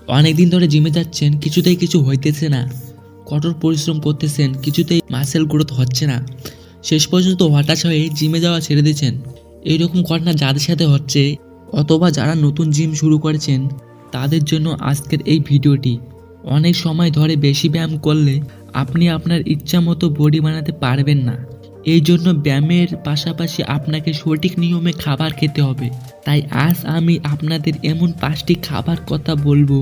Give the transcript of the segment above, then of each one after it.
অনেক দিন ধরে জিমে যাচ্ছেন, কিছুতেই কিছু হইতেছে না। কঠোর পরিশ্রম করতেছেন, কিছুতেই মাসেল গ্রোথ হচ্ছে না। শেষ পর্যন্ত হতাশ হয়ে জিমে যাওয়া ছেড়ে দিয়েছেন। এইরকম ঘটনা যাদের সাথে হচ্ছে অথবা যারা নতুন জিম শুরু করেছেন তাদের জন্য আজকের এই ভিডিওটি। অনেক সময় ধরে বেশি ব্যায়াম করলে আপনি আপনার ইচ্ছা মতো বডি বানাতে পারবেন না। এই জন্য ব্যায়ামের পাশাপাশি আপনাকে সঠিক নিয়মে খাবার খেতে হবে। তাই আজ আমি আপনাদের এমন 5টি খাবার কথা বলবো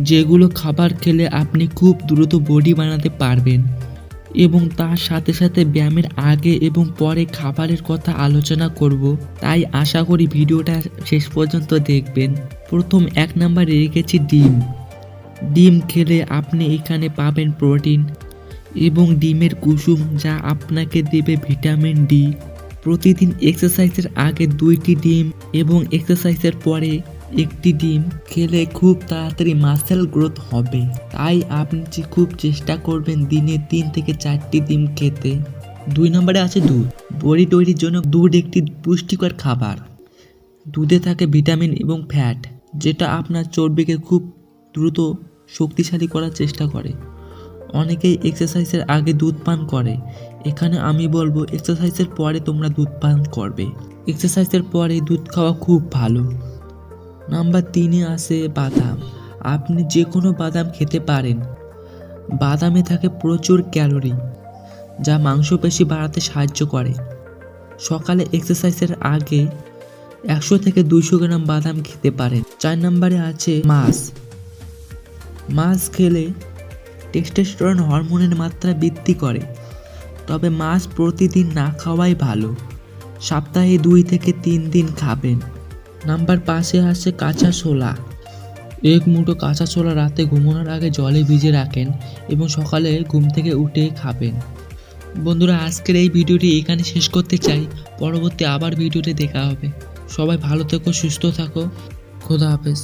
যেগুলো খাবার খেলে আপনি খুব দ্রুত বডি বানাতে পারবেন, এবং তার সাথে সাথে ব্যায়ামের আগে এবং পরে খাবারের কথা আলোচনা করব। তাই আশা করি ভিডিওটা শেষ পর্যন্ত দেখবেন। প্রথম 1 নম্বরে রেখেছি ডিম। ডিম খেলে আপনি এখানে পাবেন প্রোটিন এবং ডিমের কুসুম, যা আপনাকে দেবে ভিটামিন ডি। প্রতিদিন এক্সারসাইজের আগে 2টি ডিম এবং এক্সারসাইজের পরে 1টি ডিম খেলে খুব তাড়াতাড়ি মাসেল গ্রোথ হবে। তাই আপনি খুব চেষ্টা করবেন দিনে 3 থেকে 4টি ডিম খেতে। 2 নম্বরে আছে দুধ। বডি তৈরির জন্য দুধ একটি পুষ্টিকর খাবার। দুধে থাকে ভিটামিন এবং ফ্যাট, যেটা আপনার চর্বিকে খুব দ্রুত শক্তিশালী করার চেষ্টা করে। অনেকেই এক্সারসাইজের আগে দুধ পান করে, এখানে আমি বলবো এক্সারসাইজের পরে তোমরা দুধ পান করবে। এক্সারসাইজের পরে দুধ খাওয়া খুব ভালো। নাম্বার 3-এ আসে বাদাম। আপনি যে কোনো বাদাম খেতে পারেন। বাদামে থাকে প্রচুর ক্যালোরি, যা মাংসপেশি বাড়াতে সাহায্য করে। সকালে এক্সারসাইজের আগে 100 থেকে 200 গ্রাম বাদাম খেতে পারেন। 4 নম্বরে আছে মাছ। মাছ খেলে টেস্টোস্টেরন হরমোনের মাত্রা বৃদ্ধি করে, তবে মাছ প্রতিদিন না খাওয়াই ভালো। সপ্তাহে 2 থেকে 3 দিন খাবেন। নাম্বার 5-এ আসে কাঁচা ছোলা। 1 মুঠো কাঁচা ছোলা রাতে ঘুমানোর আগে জলে ভিজিয়ে রাখেন এবং সকালে ঘুম থেকে উঠে খাবেন। বন্ধুরা, আজকের এই ভিডিওটি এখানে শেষ করতে চাই। পরবর্তী আবার ভিডিওতে দেখা হবে। সবাই ভালো থেকো, সুস্থ থাকো। খোদা হাফেজ।